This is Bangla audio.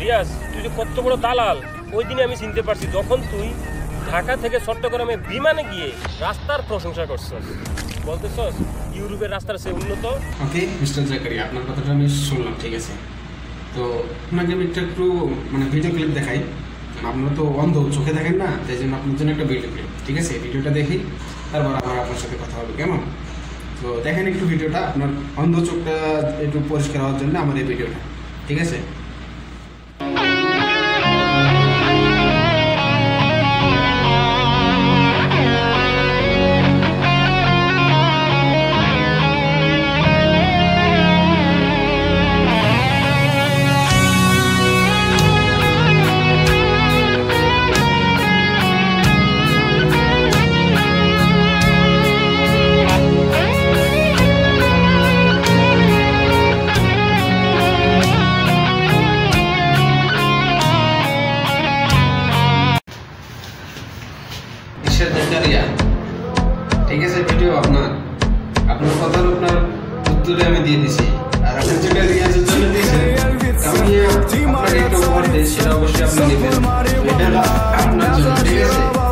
রিয়াজ, তুই যে কত বড় দালাল ওই দিনে আমি চিনতে পারছি, যখন তুই ঢাকা থেকে চট্টগ্রামে বিমানে গিয়ে রাস্তার প্রশংসা করছস, বলতেছস ইউরোপের রাস্তার চেয়ে উন্নত। ওকে মিস্টার জাকারিয়া, আপনার কথাটা আমি শুনলাম, ঠিক আছে। তো আপনাকে আমি একটু মানে ভিডিও ক্লিপ দেখাই। আপনারা তো অন্ধ, চোখে দেখেন না, তাই জন্য আপনার জন্য একটা ভিডিও ক্লিপ, ঠিক আছে? ভিডিওটা দেখি, তারপর আবার আপনার সাথে কথা হবে, কেমন? তো দেখেন একটু ভিডিওটা, আপনার অন্ধ চোখটা একটু পরিষ্কার হওয়ার জন্য আমার এই ভিডিওটা, ঠিক আছে? ঠিক আছে, ভিডিও আপনার কথার আপনার উত্তরে আমি দিয়ে দিছি। আর আপনি যেটা রিয়াজের জন্য দিয়েছেন, আমি আপনাকে একটা উপহার দিই, সেটা অবশ্যই আপনি নেবেন। এটা আপনার জন্য, ঠিক আছে?